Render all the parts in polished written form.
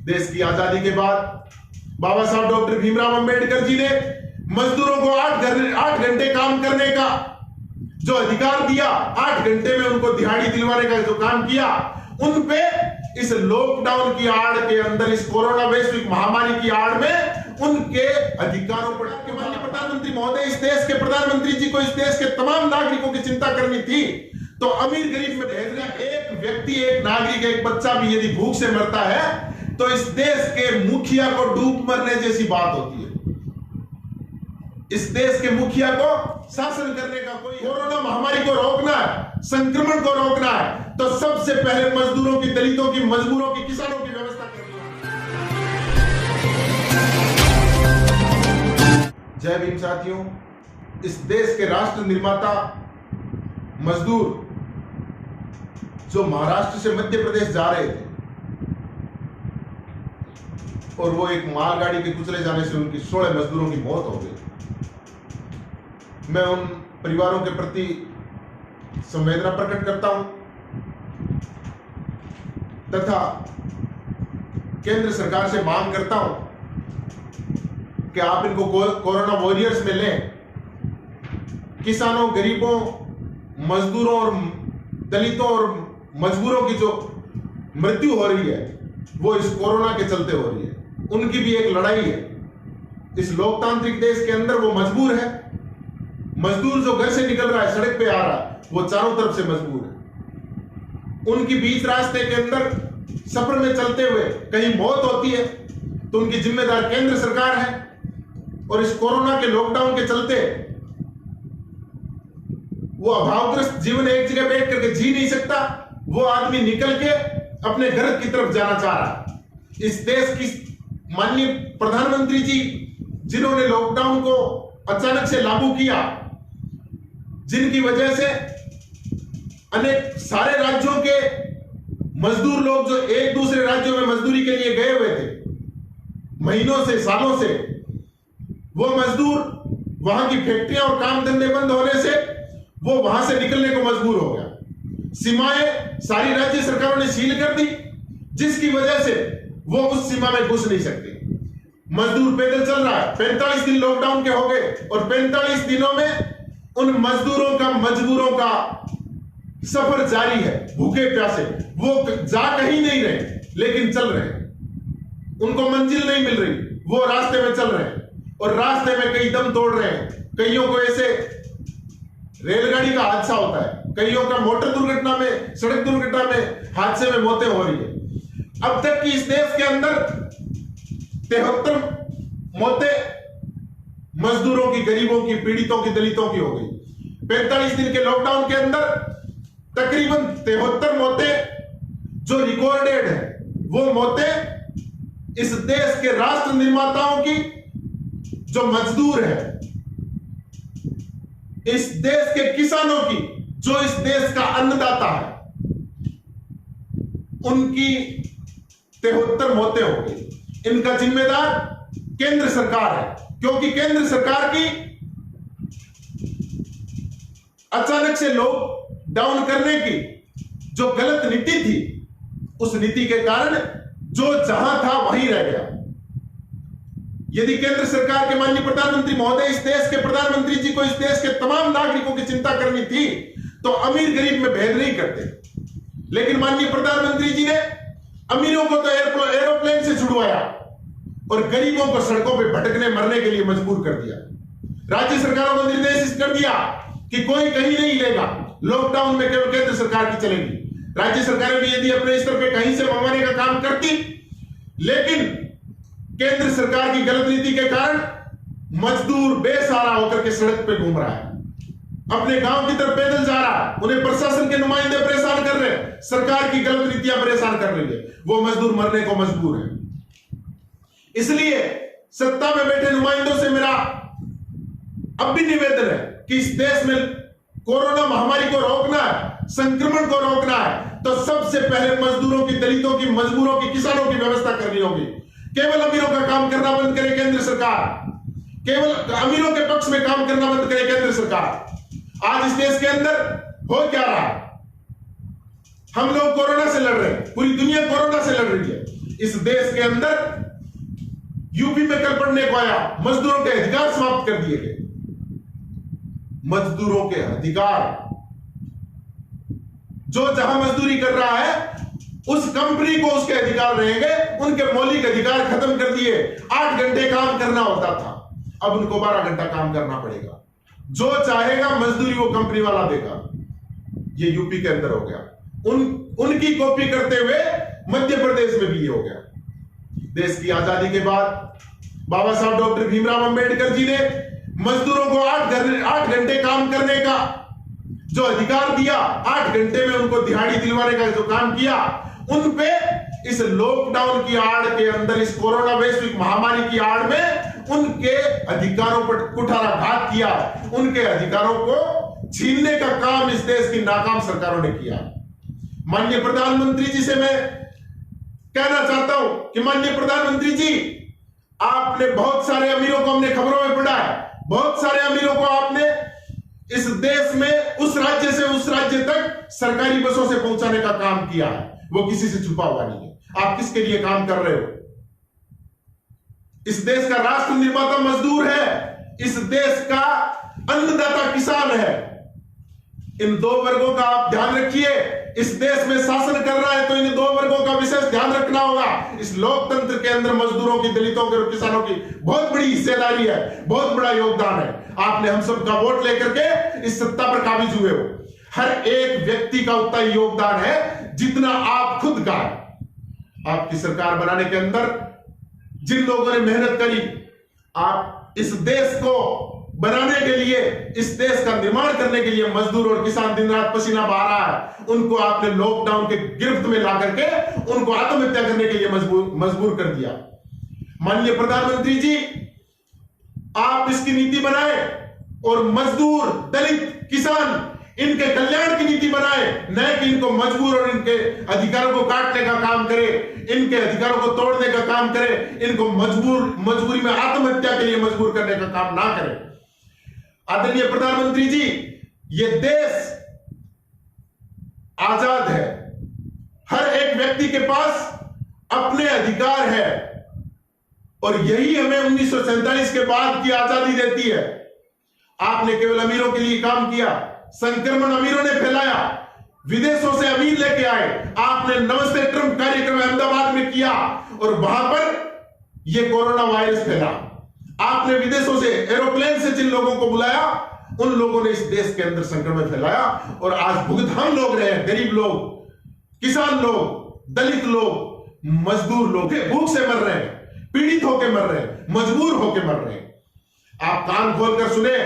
देश की आजादी के बाद बाबा साहब डॉक्टर भीमराव अंबेडकर जी ने मजदूरों को 8 घंटे काम करने का जो अधिकार दिया, 8 घंटे में उनको दिहाड़ी दिलवाने का जो काम किया, उन पे इस लॉकडाउन की आड़ के अंदर, इस कोरोना वैश्विक महामारी की आड़ में उनके अधिकारों पर माननीय प्रधानमंत्री महोदय, इस देश के प्रधानमंत्री जी को इस देश के तमाम नागरिकों की चिंता करनी थी, तो अमीर गरीब में भेज रहे एक व्यक्ति, एक नागरिक, एक बच्चा भी यदि भूख से मरता है तो इस देश के मुखिया को डूब मरने जैसी बात होती है। इस देश के मुखिया को शासन करने का कोई, कोरोना महामारी को रोकना है, संक्रमण को रोकना है, तो सबसे पहले मजदूरों की, दलितों की, मजदूरों की, किसानों की व्यवस्था करनी है। जय भीम साथियों, इस देश के राष्ट्र निर्माता मजदूर जो महाराष्ट्र से मध्य प्रदेश जा रहे थे और वो एक मालगाड़ी के कुचले जाने से उनकी 16 मजदूरों की मौत हो गई। मैं उन परिवारों के प्रति संवेदना प्रकट करता हूं तथा केंद्र सरकार से मांग करता हूं कि आप इनको कोरोना वॉरियर्स में लें। किसानों, गरीबों, मजदूरों और दलितों और मजबूरों की जो मृत्यु हो रही है वो इस कोरोना के चलते हो रही है। उनकी भी एक लड़ाई है। इस लोकतांत्रिक देश के अंदर वो मजबूर है। मजदूर जो घर से निकल रहा है, सड़क पे आ रहा है, वो चारों तरफ से मजबूर है। उनकी बीच रास्ते के अंदर सफर में चलते हुए कहीं मौत होती है तो उनकी जिम्मेदार केंद्र सरकार है। और इस कोरोना के लॉकडाउन के चलते वो अभावग्रस्त जीवन एक जगह बैठ करके जी नहीं सकता, वो आदमी निकल के अपने घर की तरफ जाना चाह रहा है। इस देश की माननीय प्रधानमंत्री जी जिन्होंने लॉकडाउन को अचानक से लागू किया, जिनकी वजह से अनेक सारे राज्यों के मजदूर लोग जो एक दूसरे राज्यों में मजदूरी के लिए गए हुए थे महीनों से, सालों से, वो मजदूर वहां की फैक्ट्रियां और काम धंधे बंद होने से वो वहां से निकलने को मजबूर हो गया। सीमाएं सारी राज्य सरकारों ने सील कर दी, जिसकी वजह से वो उस सीमा में घुस नहीं सकते। मजदूर पैदल चल रहा है। 45 दिन लॉकडाउन के हो गए और 45 दिनों में उन मजदूरों का, मजबूरों का सफर जारी है। भूखे प्यासे वो जा कहीं नहीं रहे लेकिन चल रहे हैं। उनको मंजिल नहीं मिल रही, वो रास्ते में चल रहे हैं और रास्ते में कई दम तोड़ रहे हैं। कईयों को ऐसे रेलगाड़ी का हादसा होता है, कईयों का मोटर दुर्घटना में, सड़क दुर्घटना में, हादसे में मौतें हो रही है। अब तक की इस देश के अंदर 73 मौतें मजदूरों की, गरीबों की, पीड़ितों की, दलितों की हो गई। 45 दिन के लॉकडाउन के अंदर तकरीबन 73 मौतें जो रिकॉर्डेड है, वो मौतें इस देश के राष्ट्र निर्माताओं की, जो मजदूर है, इस देश के किसानों की, जो इस देश का अन्नदाता है, उनकी 73 मौतें हो गई। इनका जिम्मेदार केंद्र सरकार है, क्योंकि केंद्र सरकार की अचानक से लॉकडाउन करने की जो गलत नीति थी, उस नीति के कारण जो जहां था वहीं रह गया। यदि केंद्र सरकार के माननीय प्रधानमंत्री महोदय, इस देश के प्रधानमंत्री जी को इस देश के तमाम नागरिकों की चिंता करनी थी तो अमीर गरीब में भेद नहीं करते। लेकिन माननीय प्रधानमंत्री जी ने अमीरों को तो एरोप्लेन से छुड़वाया और गरीबों को सड़कों पर भटकने मरने के लिए मजबूर कर दिया। राज्य सरकारों को निर्देशित कर दिया कि कोई कहीं नहीं लेगा, लॉकडाउन में केवल केंद्र सरकार की चलेगी। राज्य सरकारें भी यदि अपने स्तर पर कहीं से मंगवाने का काम करती, लेकिन केंद्र सरकार की गलत नीति के कारण मजदूर बेसहारा होकर के सड़क पे घूम रहा है, अपने गांव की तरफ पैदल जा रहा है। उन्हें प्रशासन के नुमाइंदे परेशान कर रहे हैं, सरकार की गलत नीतियां परेशान कर रही है, वो मजदूर मरने को मजबूर है। इसलिए सत्ता में बैठे नुमाइंदों से मेरा अब भी निवेदन है कि इस देश में कोरोना महामारी को रोकना है, संक्रमण को रोकना है, तो सबसे पहले मजदूरों की, दलितों की, मजबूरों की, किसानों की व्यवस्था करनी होगी। केवल अमीरों का काम करना बंद करे केंद्र सरकार, केवल अमीरों के पक्ष में काम करना बंद करे केंद्र सरकार। आज इस देश के अंदर हो क्या रहा है? हम लोग कोरोना से लड़ रहे हैं, पूरी दुनिया कोरोना से लड़ रही है, इस देश के अंदर यूपी में कल पढ़ने को आया, मजदूरों के अधिकार समाप्त कर दिए गए। मजदूरों के अधिकार, जो जहां मजदूरी कर रहा है उस कंपनी को उसके अधिकार रहेंगे, उनके मौलिक अधिकार खत्म कर दिए। 8 घंटे काम करना होता था, अब उनको 12 घंटा काम करना पड़ेगा। जो चाहेगा मजदूरी वो कंपनी वाला देगा। ये यूपी के अंदर हो गया। उनकी कॉपी करते हुए मध्य प्रदेश में भी ये हो गया। देश की आजादी के बाद बाबा साहब डॉक्टर भीमराव अंबेडकर जी ने मजदूरों को 8 घंटे काम करने का जो अधिकार दिया, 8 घंटे में उनको दिहाड़ी दिलवाने का जो काम किया, उन पे इस लॉकडाउन की आड़ के अंदर, इस कोरोना वैश्विक महामारी की आड़ में उनके अधिकारों पर कुठाराघात किया। उनके अधिकारों को छीनने का काम इस देश की नाकाम सरकारों ने किया। माननीय प्रधानमंत्री जी से मैं कहना चाहता हूं कि माननीय प्रधानमंत्री जी, आपने बहुत सारे अमीरों को, हमने खबरों में पढ़ा है, बहुत सारे अमीरों को आपने इस देश में उस राज्य से उस राज्य तक सरकारी बसों से पहुंचाने का काम किया है। वो किसी से छुपा हुआ नहीं है। आप किसके लिए काम कर रहे हो? इस देश का राष्ट्र निर्माता मजदूर है, इस देश का अन्नदाता किसान है। इन 2 वर्गों का आप ध्यान रखिए। इस देश में शासन कर रहा है तो इन 2 वर्गों का विशेष ध्यान रखना होगा। इस लोकतंत्र के अंदर मजदूरों की, दलितों के और किसानों की बहुत बड़ी हिस्सेदारी है, बहुत बड़ा योगदान है। आपने हम सब का वोट लेकर के इस सत्ता पर काबिज हुए हो। हर एक व्यक्ति का उतना ही योगदान है जितना आप खुद का। आपकी सरकार बनाने के अंदर जिन लोगों ने मेहनत करी, आप इस देश को बनाने के लिए, इस देश का निर्माण करने के लिए मजदूर और किसान दिन रात पसीना बहा रहा है, उनको आपने लॉकडाउन के गिरफ्त में ला करके उनको आत्महत्या करने के लिए मजबूर कर दिया। माननीय प्रधानमंत्री जी, आप इसकी नीति बनाए और मजदूर, दलित, किसान, इनके कल्याण की नीति बनाए, न कि इनको मजबूर और इनके अधिकारों को काटने का काम करे, इनके अधिकारों को तोड़ने का काम करे, इनको मजबूरी में आत्महत्या के लिए मजबूर करने का काम ना करे। आदरणीय प्रधानमंत्री जी, ये देश आजाद है, हर एक व्यक्ति के पास अपने अधिकार है और यही हमें 1947 के बाद की आजादी देती है। आपने केवल अमीरों के लिए काम किया, संक्रमण अमीरों ने फैलाया, विदेशों से अमीर लेके आए। आपने नमस्ते ट्रंप कार्यक्रम अहमदाबाद में किया और वहां पर यह कोरोना वायरस फैला। आपने विदेशों से, एरोप्लेन से जिन लोगों को बुलाया, उन लोगों ने इस देश के अंदर संक्रमण फैलाया और आज भुगत हम लोग रहे हैं। गरीब लोग, किसान लोग, दलित लोग, मजदूर लोग भूख से मर रहे हैं, पीड़ित होकर मर रहे हैं, मजबूर होकर मर रहे हैं। आप कान खोलकर सुने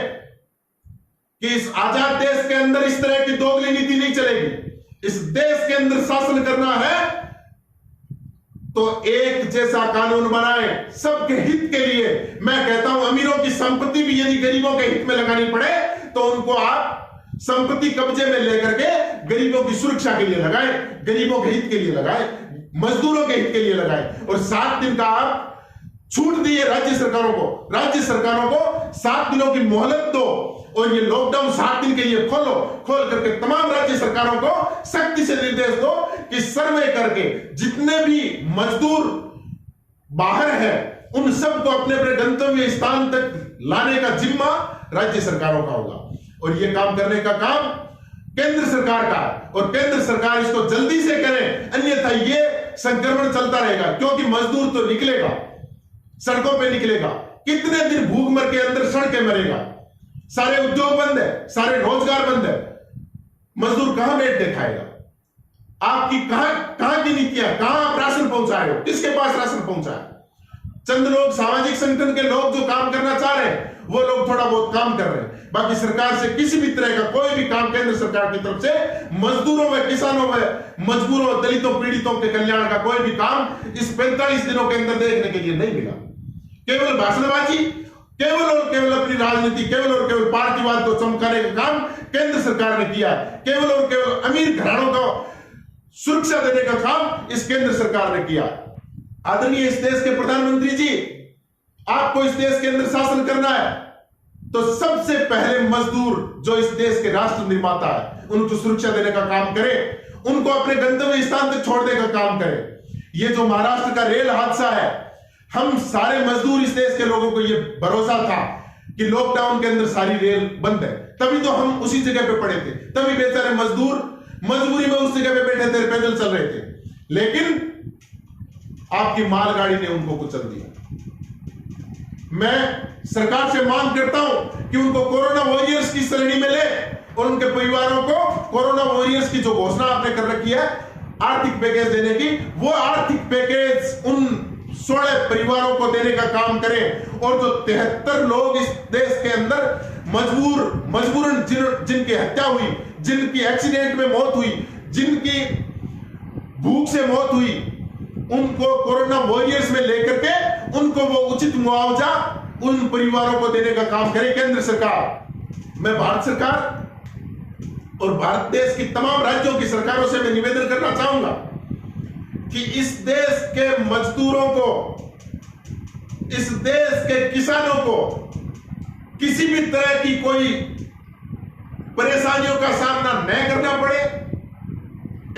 कि इस आजाद देश के अंदर इस तरह की दोगली नीति नहीं चलेगी। इस देश के अंदर शासन करना है तो एक जैसा कानून बनाए, सबके हित के लिए। मैं कहता हूं, अमीरों की संपत्ति भी यदि गरीबों के हित में लगानी पड़े तो उनको आप संपत्ति कब्जे में लेकर के गरीबों की सुरक्षा के लिए लगाएं, गरीबों के हित के लिए लगाएं, मजदूरों के हित के लिए लगाएं। और 7 दिन का आप छूट दिए राज्य सरकारों को। राज्य सरकारों को 7 दिनों की मोहलत दो और ये लॉकडाउन 7 दिन के लिए खोल करके तमाम राज्य सरकारों को सख्ती से निर्देश दो कि सर्वे करके जितने भी मजदूर बाहर है उन सबको अपने अपने गंतव्य स्थान तक लाने का जिम्मा राज्य सरकारों का होगा। और ये काम करने का काम केंद्र सरकार का, और केंद्र सरकार इसको जल्दी से करे, अन्यथा ये संक्रमण चलता रहेगा। क्योंकि मजदूर तो निकलेगा, सड़कों पे निकलेगा, कितने दिन भूखमर के अंदर सड़कें मरेगा। सारे उद्योग बंद है, सारे रोजगार बंद है, मजदूर कहां बैठ के खाएगा? आपकी कहां की नीतियां, कहां आप राशन पहुंचाए हो, किसके पास राशन पहुंचाए? चंद लोग, सामाजिक संगठन के लोग जो काम करना चाह रहे हैं वो लोग थोड़ा बहुत काम कर रहे हैं। बाकी सरकार से किसी भी तरह का कोई भी काम केंद्र सरकार की तरफ से मजदूरों में, किसानों में, मजबूरों, दलितों, पीड़ितों के कल्याण का कोई भी काम इस 45 दिनों के अंदर देखने के लिए नहीं मिला। केवल भाषणबाजी, केवल और केवल अपनी राजनीति, केवल और केवल पार्टीवाद को चमकाने का काम केंद्र सरकार ने किया है। केवल और केवल अमीर घरानों को सुरक्षा देने का काम इस केंद्र सरकार ने किया। आदरणीय इस देश के प्रधानमंत्री जी, आपको इस देश के अंदर शासन करना है तो सबसे पहले मजदूर जो इस देश के राष्ट्र निर्माता है उनको सुरक्षा देने का काम करे, उनको अपने गंतव्य स्थान तक छोड़ने का काम करे। ये जो महाराष्ट्र का रेल हादसा है, हम सारे मजदूर इस देश के लोगों को ये भरोसा था कि लॉकडाउन के अंदर सारी रेल बंद है, तभी तो हम उसी जगह पे पड़े थे, तभी बेचारे मजदूर मजबूरी में उस जगह पे बैठे थे, पैदल चल रहे थे, लेकिन आपकी मालगाड़ी ने उनको कुचल दिया। मैं सरकार से मांग करता हूं कि उनको कोरोना वॉरियर्स की श्रेणी में ले और उनके परिवारों को कोरोना वॉरियर्स की जो घोषणा आपने कर रखी है आर्थिक पैकेज देने की, वो आर्थिक पैकेज उन 16 परिवारों को देने का काम करें। और जो 73 लोग इस देश के अंदर मजबूरन जिनकी हत्या हुई, जिनकी एक्सीडेंट में मौत हुई, जिनकी भूख से मौत हुई, उनको कोरोना वॉरियर्स में लेकर के उनको वो उचित मुआवजा उन परिवारों को देने का काम करे केंद्र सरकार। मैं भारत सरकार और भारत देश की तमाम राज्यों की सरकारों से मैं निवेदन करना चाहूंगा कि इस देश के मजदूरों को, इस देश के किसानों को किसी भी तरह की कोई परेशानियों का सामना न करना पड़े,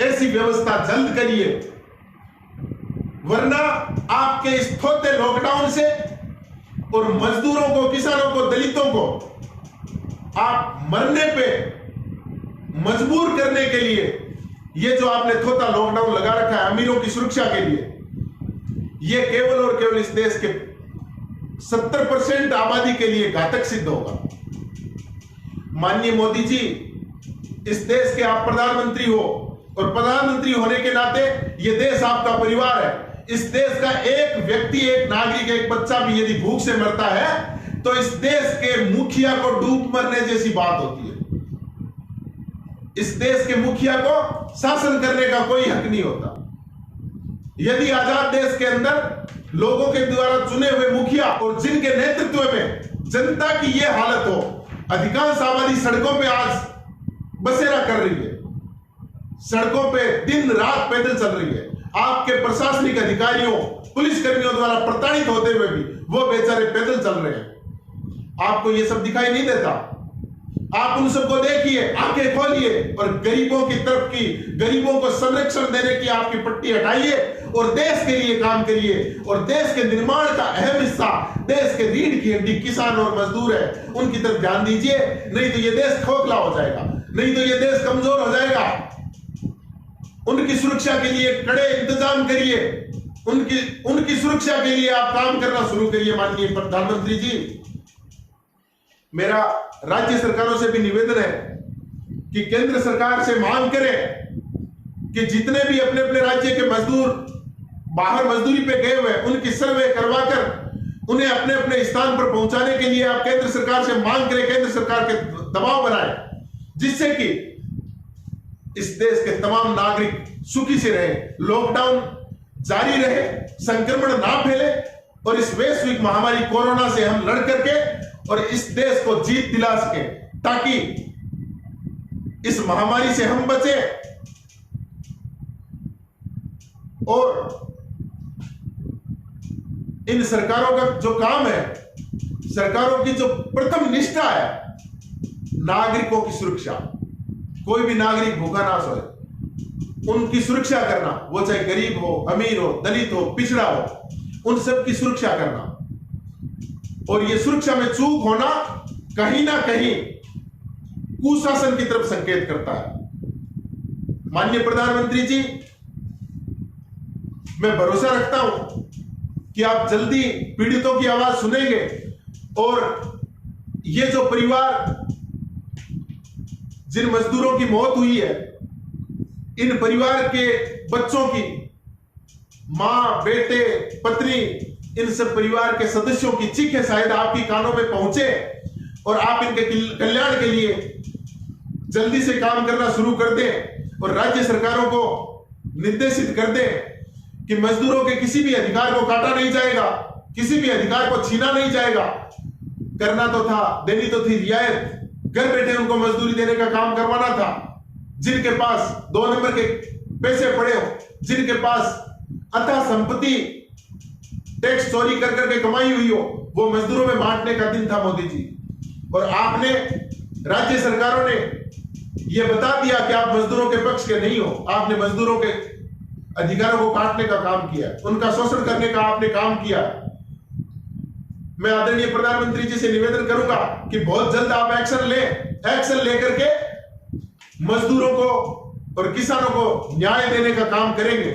ऐसी व्यवस्था जल्द करिए, वरना आपके इस थोथे लॉकडाउन से और मजदूरों को, किसानों को, दलितों को आप मरने पे मजबूर करने के लिए ये जो आपने थोथा लॉकडाउन लगा रखा है अमीरों की सुरक्षा के लिए, ये केवल और केवल इस देश के 70% आबादी के लिए घातक सिद्ध होगा। माननीय मोदी जी, इस देश के आप प्रधानमंत्री हो और प्रधानमंत्री होने के नाते ये देश आपका परिवार है। इस देश का एक व्यक्ति, एक नागरिक, एक बच्चा भी यदि भूख से मरता है तो इस देश के मुखिया को डूब मरने जैसी बात होती है। इस देश के मुखिया को शासन करने का कोई हक नहीं होता। यदि आजाद देश के अंदर लोगों के द्वारा चुने हुए मुखिया और जिनके नेतृत्व में जनता की यह हालत हो, अधिकांश आबादी सड़कों पे आज बसेरा कर रही है, सड़कों पे दिन रात पैदल चल रही है, आपके प्रशासनिक अधिकारियों, पुलिस कर्मियों द्वारा प्रताड़ित होते हुए भी वो बेचारे पैदल चल रहे हैं। आपको ये सब दिखाई नहीं देता? आप उन सबको देखिए, आंखें खोलिए और गरीबों की तरफ की, गरीबों को संरक्षण देने की आपकी पट्टी हटाइए और देश के लिए काम करिए। और देश के निर्माण का अहम हिस्सा देश के रीढ़ की हड्डी किसान और मजदूर है, उनकी तरफ ध्यान दीजिए, नहीं तो ये देश खोखला हो जाएगा, नहीं तो ये देश कमजोर हो जाएगा। उनकी सुरक्षा के लिए कड़े इंतजाम करिए, उनकी सुरक्षा के लिए आप काम करना शुरू करिए। माननीय प्रधानमंत्री जी, मेरा राज्य सरकारों से भी निवेदन है कि केंद्र सरकार से मांग करें कि जितने भी अपने अपने राज्य के मजदूर बाहर मजदूरी पे गए हुए हैं, उनकी सर्वे करवाकर उन्हें अपने अपने स्थान पर पहुंचाने के लिए आप केंद्र सरकार से मांग करें, केंद्र सरकार के दबाव बनाएं, जिससे कि इस देश के तमाम नागरिक सुखी से रहे, लॉकडाउन जारी रहे, संक्रमण ना फैले और इस वैश्विक महामारी कोरोना से हम लड़ करके और इस देश को जीत दिला सके, ताकि इस महामारी से हम बचे। और इन सरकारों का जो काम है, सरकारों की जो प्रथम निष्ठा है, नागरिकों की सुरक्षा, कोई भी नागरिक भूखा ना सोए, उनकी सुरक्षा करना, वो चाहे गरीब हो, अमीर हो, दलित हो, पिछड़ा हो, उन सब की सुरक्षा करना। और ये सुरक्षा में चूक होना कहीं ना कहीं कुशासन की तरफ संकेत करता है। माननीय प्रधानमंत्री जी, मैं भरोसा रखता हूं कि आप जल्दी पीड़ितों की आवाज सुनेंगे और ये जो परिवार, जिन मजदूरों की मौत हुई है, इन परिवार के बच्चों की, मां, बेटे, पत्नी, इन सब परिवार के सदस्यों की चीखें शायद आपकी कानों में पहुंचे और आप इनके कल्याण के लिए जल्दी से काम करना शुरू कर दें और राज्य सरकारों को निर्देशित कर दें कि मजदूरों के किसी भी अधिकार को काटा नहीं जाएगा, किसी भी अधिकार को छीना नहीं जाएगा। करना तो था, देनी तो थी रियायत, घर बैठे उनको मजदूरी देने का काम करवाना था। जिनके पास 2 नंबर के पैसे पड़े हो, जिनके पास अथाह संपत्ति टैक्स चोरी कर करके कमाई हुई हो, वो मजदूरों में बांटने का दिन था मोदी जी। और आपने, राज्य सरकारों ने ये बता दिया कि आप मजदूरों के पक्ष के नहीं हो, आपने मजदूरों के अधिकारों को काटने का काम किया, उनका शोषण करने का आपने काम किया। मैं आदरणीय प्रधानमंत्री जी से निवेदन करूंगा कि बहुत जल्द आप एक्शन लेकर के मजदूरों को और किसानों को न्याय देने का काम करेंगे।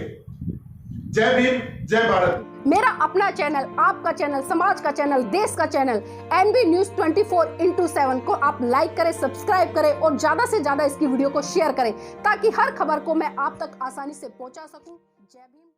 जय भीम, जय भारत। मेरा अपना चैनल, आपका चैनल, समाज का चैनल, देश का चैनल एनबी न्यूज 24/7 को आप लाइक करें, सब्सक्राइब करें और ज्यादा से ज्यादा इसकी वीडियो को शेयर करें ताकि हर खबर को मैं आप तक आसानी से पहुंचा सकूं। जय भीम।